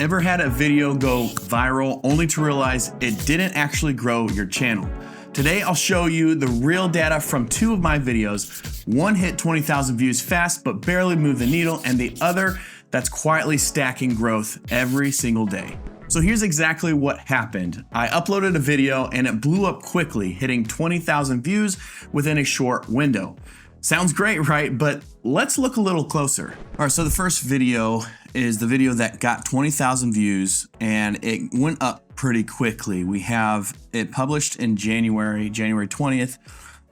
Ever had a video go viral only to realize it didn't actually grow your channel? Today I'll show you the real data from two of my videos. One hit 20,000 views fast but barely moved the needle, and the other that's quietly stacking growth every single day. So here's exactly what happened. I uploaded a video and it blew up quickly, hitting 20,000 views within a short window. Sounds great, right? But let's look a little closer. All right, so the first video is the video that got 20,000 views and it went up pretty quickly. We have it published in January 20th.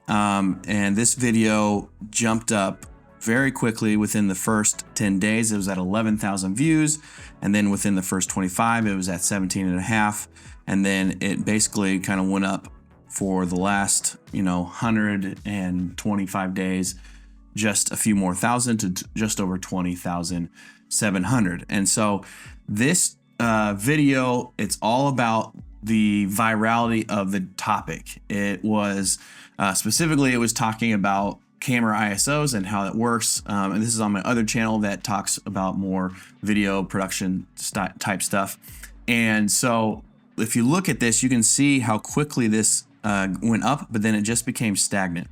And this video jumped up very quickly within the first 10 days. It was at 11,000 views. And then within the first 25, it was at 17.5. And then it basically kind of went up for the last, 125 days, just a few more thousand to just over 20,700. And so this video, it's all about the virality of the topic. It was specifically, it was talking about camera ISOs and how it works. And this is on my other channel that talks about more video production type stuff. And so if you look at this, you can see how quickly this went up, but then it just became stagnant.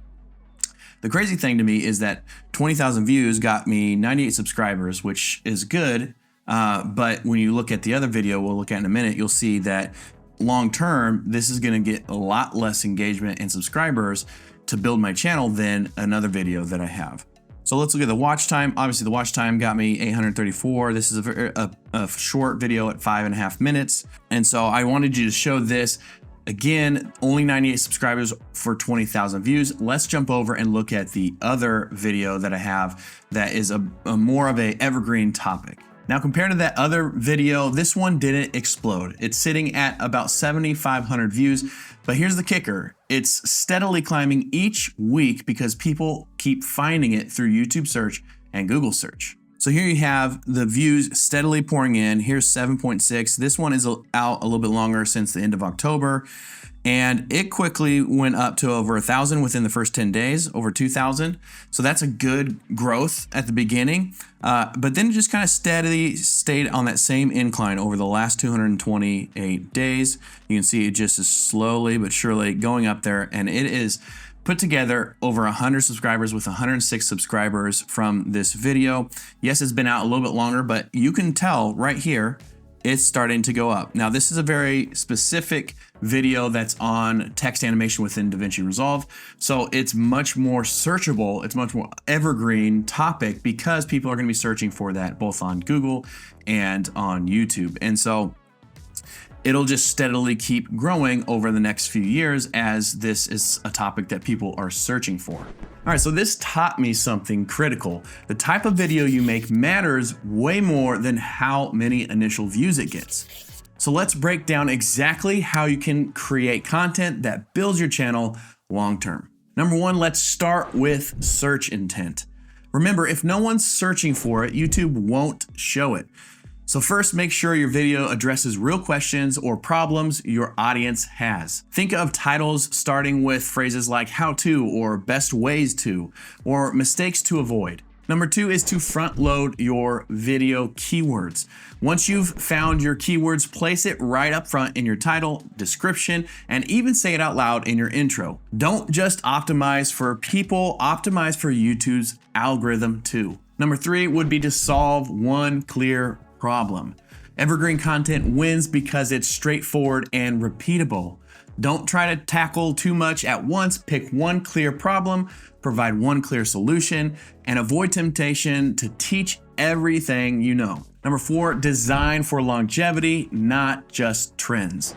The crazy thing to me is that 20,000 views got me 98 subscribers, which is good. But when you look at the other video we'll look at in a minute, you'll see that long term, this is going to get a lot less engagement and subscribers to build my channel than another video that I have. So let's look at the watch time. Obviously the watch time got me 834. This is a short video at 5.5 minutes. And so I wanted you to show this. Again, only 98 subscribers for 20,000 views. Let's jump over and look at the other video that I have that is a more of a evergreen topic. Now, compared to that other video, this one didn't explode. It's sitting at about 7,500 views, but here's the kicker. It's steadily climbing each week because people keep finding it through YouTube search and Google search. So here you have the views steadily pouring in. Here's 7.6. This one is out a little bit longer since the end of October. And it quickly went up to over 1,000 within the first 10 days, over 2,000. So that's a good growth at the beginning. But then it just kind of steadily stayed on that same incline over the last 228 days. You can see it just is slowly but surely going up there. And it is put together over 100 subscribers with 106 subscribers from this video. Yes, it's been out a little bit longer, but you can tell right here, it's starting to go up. Now, this is a very specific video that's on text animation within DaVinci Resolve. So it's much more searchable. It's much more evergreen topic because people are gonna be searching for that both on Google and on YouTube. And so it'll just steadily keep growing over the next few years as this is a topic that people are searching for. All right, so this taught me something critical. The type of video you make matters way more than how many initial views it gets. So let's break down exactly how you can create content that builds your channel long term. Number one, let's start with search intent. Remember, if no one's searching for it, YouTube won't show it. So first, make sure your video addresses real questions or problems your audience has. Think of titles starting with phrases like how to or best ways to or mistakes to avoid. Number two is to front load your video keywords. Once you've found your keywords, place it right up front in your title, description, and even say it out loud in your intro. Don't just optimize for people, optimize for YouTube's algorithm too. Number three would be to solve one clear problem. Evergreen content wins because it's straightforward and repeatable. Don't try to tackle too much at once. Pick one clear problem, provide one clear solution, and avoid temptation to teach everything you know. Number four, design for longevity, not just trends.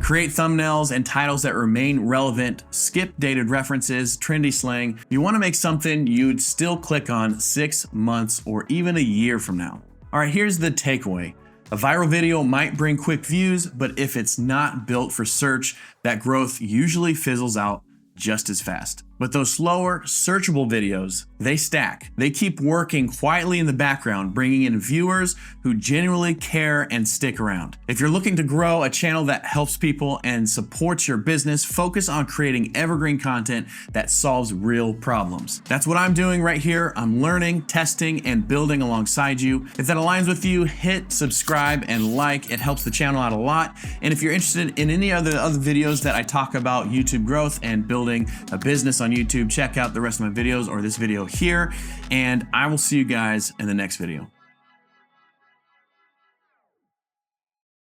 Create thumbnails and titles that remain relevant, skip dated references, trendy slang. You want to make something you'd still click on 6 months or even a year from now. All right, here's the takeaway. A viral video might bring quick views, but if it's not built for search, that growth usually fizzles out just as fast. But those slower, searchable videos, they stack. They keep working quietly in the background, bringing in viewers who genuinely care and stick around. If you're looking to grow a channel that helps people and supports your business, focus on creating evergreen content that solves real problems. That's what I'm doing right here. I'm learning, testing, and building alongside you. If that aligns with you, hit subscribe and like. It helps the channel out a lot. And if you're interested in any other videos that I talk about YouTube growth and building a business on YouTube, check out the rest of my videos or this video here, and I will see you guys in the next video.